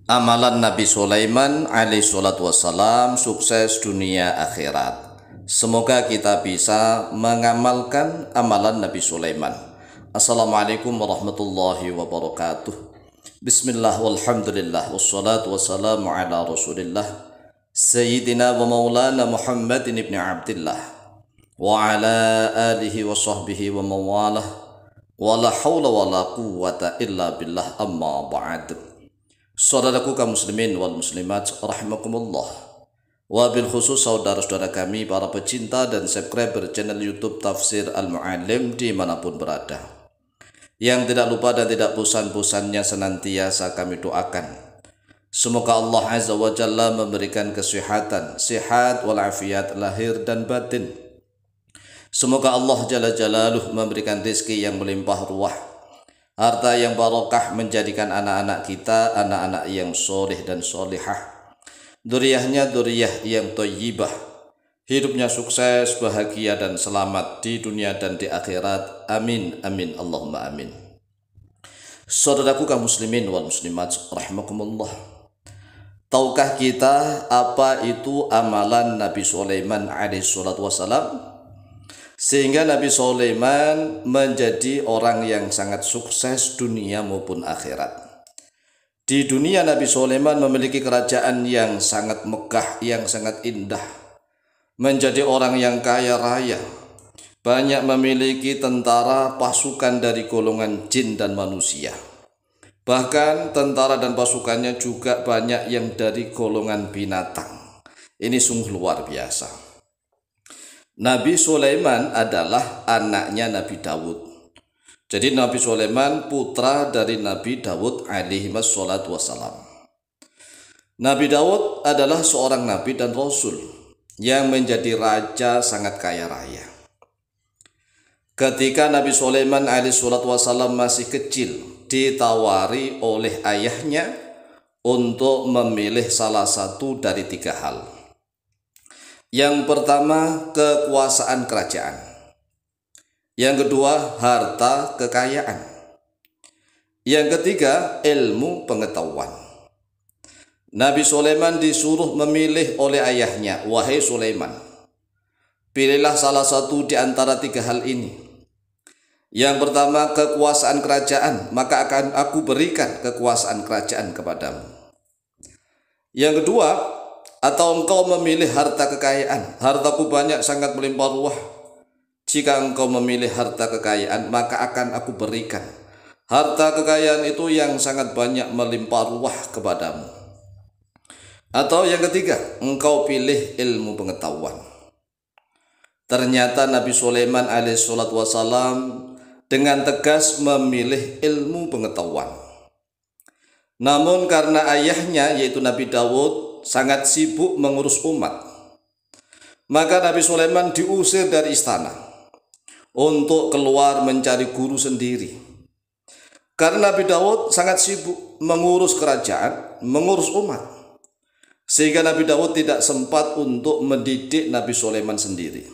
Amalan Nabi Sulaiman alaihi salatu wassalam sukses dunia akhirat. Semoga kita bisa mengamalkan amalan Nabi Sulaiman. Assalamualaikum warahmatullahi wabarakatuh. Bismillah walhamdulillah wassalatu wassalamu ala rasulillah Sayyidina wa maulana Muhammadin ibn Abdillah wa ala alihi wa sahbihi wa mawalah wa la hawla wa la quwwata illa billah amma ba'd. Saudaraku kaum muslimin wal muslimat rahimakumullah, wabil khusus saudara-saudara kami para pecinta dan subscriber channel YouTube Tafsir Al-Mu'allim dimanapun berada, yang tidak lupa dan tidak bosan-bosannya senantiasa kami doakan semoga Allah Azza wa Jalla memberikan kesehatan, sehat walafiat lahir dan batin. Semoga Allah Jalla Jalaluh memberikan rezeki yang melimpah ruah, harta yang barokah, menjadikan anak-anak kita anak-anak yang soleh dan solihah, dzurriyyahnya dzurriyyah yang thayyibah, hidupnya sukses, bahagia dan selamat di dunia dan di akhirat. Amin amin Allahumma amin. Saudaraku kaum muslimin wal muslimat rahimakumullah, tahukah kita apa itu amalan Nabi Sulaiman alaihi salatu wassalam sehingga Nabi Sulaiman menjadi orang yang sangat sukses dunia maupun akhirat? Di dunia Nabi Sulaiman memiliki kerajaan yang sangat megah, yang sangat indah, menjadi orang yang kaya raya, banyak memiliki tentara pasukan dari golongan jin dan manusia. Bahkan tentara dan pasukannya juga banyak yang dari golongan binatang. Ini sungguh luar biasa. Nabi Sulaiman adalah anaknya Nabi Dawud. Jadi Nabi Sulaiman putra dari Nabi Dawud alaihi wassalatu wassalam. Nabi Dawud adalah seorang nabi dan rasul yang menjadi raja sangat kaya raya. Ketika Nabi Sulaiman alaihi wassalatu wassalam masih kecil, ditawari oleh ayahnya untuk memilih salah satu dari tiga hal. Yang pertama, kekuasaan kerajaan. Yang kedua, harta kekayaan. Yang ketiga, ilmu pengetahuan. Nabi Sulaiman disuruh memilih oleh ayahnya, wahai Sulaiman, pilihlah salah satu di antara tiga hal ini. Yang pertama, kekuasaan kerajaan, maka akan aku berikan kekuasaan kerajaan kepadamu. Yang kedua, atau engkau memilih harta kekayaan, hartaku banyak sangat melimpah ruah. Jika engkau memilih harta kekayaan, maka akan aku berikan harta kekayaan itu yang sangat banyak melimpah ruah kepadamu. Atau yang ketiga, engkau pilih ilmu pengetahuan. Ternyata Nabi Sulaiman alaihissalatu wassalam dengan tegas memilih ilmu pengetahuan. Namun karena ayahnya yaitu Nabi Dawud sangat sibuk mengurus umat, maka Nabi Sulaiman diusir dari istana untuk keluar mencari guru sendiri. Karena Nabi Dawud sangat sibuk mengurus kerajaan, mengurus umat, sehingga Nabi Dawud tidak sempat untuk mendidik Nabi Sulaiman sendiri.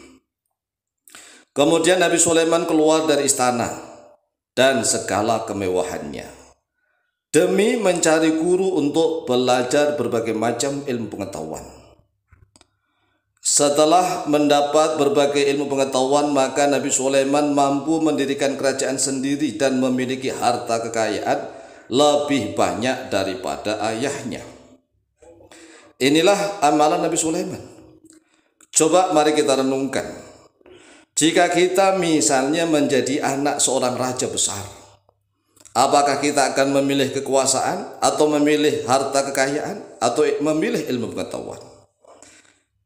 Kemudian Nabi Sulaiman keluar dari istana dan segala kemewahannya demi mencari guru untuk belajar berbagai macam ilmu pengetahuan. Setelah mendapat berbagai ilmu pengetahuan, maka Nabi Sulaiman mampu mendirikan kerajaan sendiri dan memiliki harta kekayaan lebih banyak daripada ayahnya. Inilah amalan Nabi Sulaiman. Coba mari kita renungkan. Jika kita misalnya menjadi anak seorang raja besar, apakah kita akan memilih kekuasaan atau memilih harta kekayaan atau memilih ilmu pengetahuan?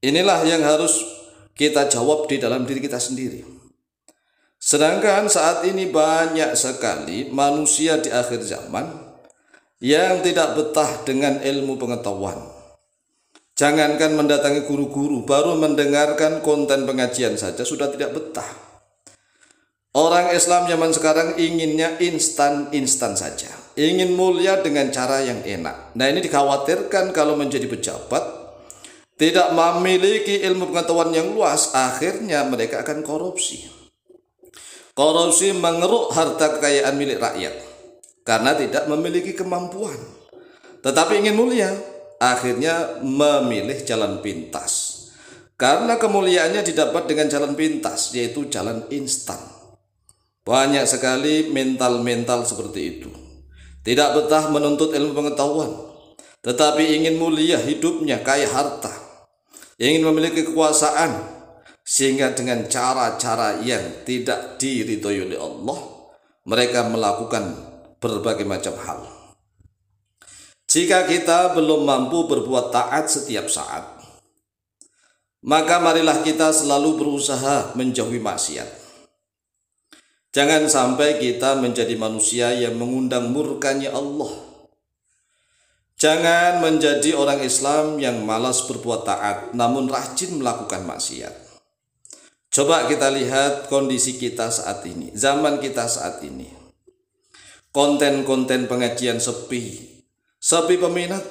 Inilah yang harus kita jawab di dalam diri kita sendiri. Sedangkan saat ini banyak sekali manusia di akhir zaman yang tidak betah dengan ilmu pengetahuan. Jangankan mendatangi guru-guru, baru mendengarkan konten pengajian saja sudah tidak betah. Orang Islam zaman sekarang inginnya instan-instan saja, ingin mulia dengan cara yang enak. Nah, ini dikhawatirkan kalau menjadi pejabat, tidak memiliki ilmu pengetahuan yang luas, akhirnya mereka akan korupsi. Korupsi mengeruk harta kekayaan milik rakyat karena tidak memiliki kemampuan. Tetapi ingin mulia, akhirnya memilih jalan pintas. Karena kemuliaannya didapat dengan jalan pintas, yaitu jalan instan. Banyak sekali mental-mental seperti itu. Tidak betah menuntut ilmu pengetahuan, tetapi ingin mulia hidupnya, kaya harta, ingin memiliki kekuasaan, sehingga dengan cara-cara yang tidak diridhoi oleh Allah, mereka melakukan berbagai macam hal. Jika kita belum mampu berbuat taat setiap saat, maka marilah kita selalu berusaha menjauhi maksiat. Jangan sampai kita menjadi manusia yang mengundang murkanya Allah. Jangan menjadi orang Islam yang malas berbuat taat namun rajin melakukan maksiat. Coba kita lihat kondisi kita saat ini, zaman kita saat ini. Konten-konten pengajian sepi peminat.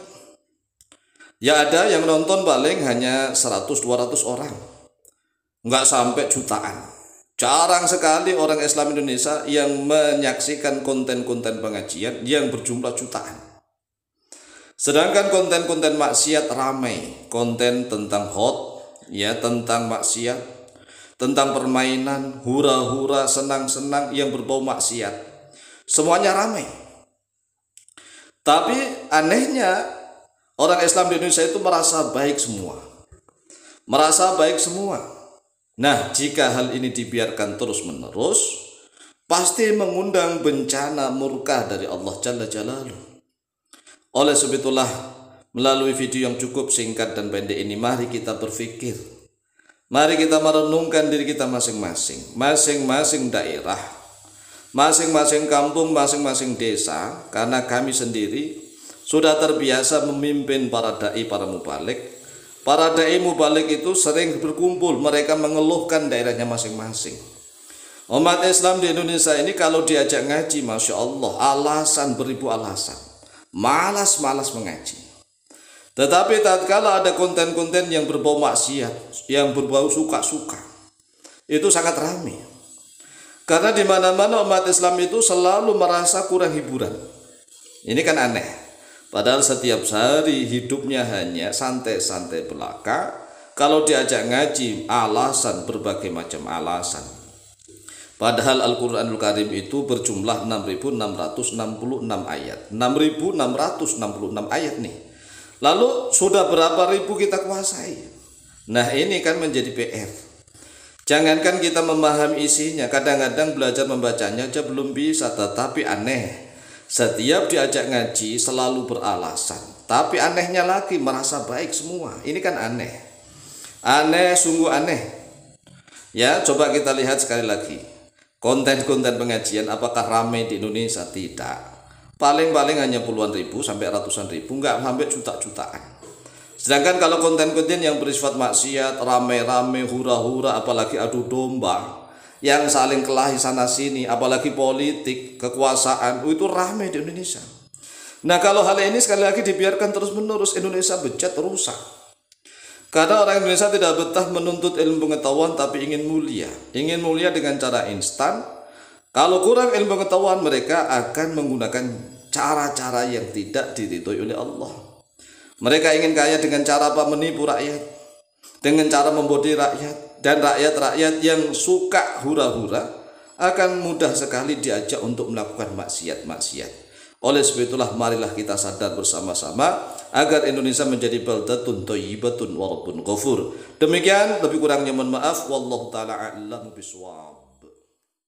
Ya ada yang nonton paling hanya 100-200 orang, nggak sampai jutaan. Jarang sekali orang Islam Indonesia yang menyaksikan konten-konten pengajian yang berjumlah jutaan. Sedangkan konten-konten maksiat ramai, konten tentang tentang maksiat, tentang permainan, hura-hura, senang-senang yang berbau maksiat. Semuanya ramai. Tapi anehnya orang Islam di Indonesia itu merasa baik semua. Nah, jika hal ini dibiarkan terus-menerus, pasti mengundang bencana murka dari Allah Jalla Jalaluhu. Oleh sebab itulah, melalui video yang cukup singkat dan pendek ini, mari kita berpikir. Mari kita merenungkan diri kita masing-masing, masing-masing daerah, masing-masing kampung, masing-masing desa, karena kami sendiri sudah terbiasa memimpin para dai, para mubalik. Para dai mubalik itu sering berkumpul, mereka mengeluhkan daerahnya masing-masing. Umat Islam di Indonesia ini kalau diajak ngaji, Masya Allah, alasan beribu alasan, malas mengaji. Tetapi tatkala ada konten-konten yang berbau maksiat, yang berbau suka-suka, itu sangat ramai. Karena di mana-mana umat Islam itu selalu merasa kurang hiburan. Ini kan aneh. Padahal setiap hari hidupnya hanya santai-santai belaka. Kalau diajak ngaji, alasan, berbagai macam alasan. Padahal Al-Quranul Karim itu berjumlah 6.666 ayat. 6.666 ayat nih. Lalu sudah berapa ribu kita kuasai? Nah, ini kan menjadi PR. Jangankan kita memahami isinya, kadang-kadang belajar membacanya aja belum bisa. Tetapi aneh, setiap diajak ngaji selalu beralasan. Tapi anehnya lagi, merasa baik semua. Ini kan aneh. Aneh, sungguh aneh. Ya, coba kita lihat sekali lagi. Konten-konten pengajian apakah ramai di Indonesia? Tidak. Paling-paling hanya puluhan ribu sampai ratusan ribu, nggak sampai juta-jutaan. Sedangkan kalau konten-konten yang bersifat maksiat, rame-rame, hura-hura, apalagi adu domba, yang saling kelahi sana sini, apalagi politik, kekuasaan, itu ramai di Indonesia. Nah, kalau hal ini sekali lagi dibiarkan terus-menerus, Indonesia bejat, rusak. Karena orang Indonesia tidak betah menuntut ilmu pengetahuan, tapi ingin mulia dengan cara instan. Kalau kurang ilmu pengetahuan, mereka akan menggunakan cara-cara yang tidak diridhoi oleh Allah. Mereka ingin kaya dengan cara apa? Menipu rakyat, dengan cara membodohi rakyat. Dan rakyat-rakyat yang suka hura-hura akan mudah sekali diajak untuk melakukan maksiat-maksiat. Oleh sebab itulah marilah kita sadar bersama-sama agar Indonesia menjadi baldatun thayyibatun wa rabbun ghafur. Demikian, lebih kurangnya mohon maaf. Wallahu taala a'lamu bishawab.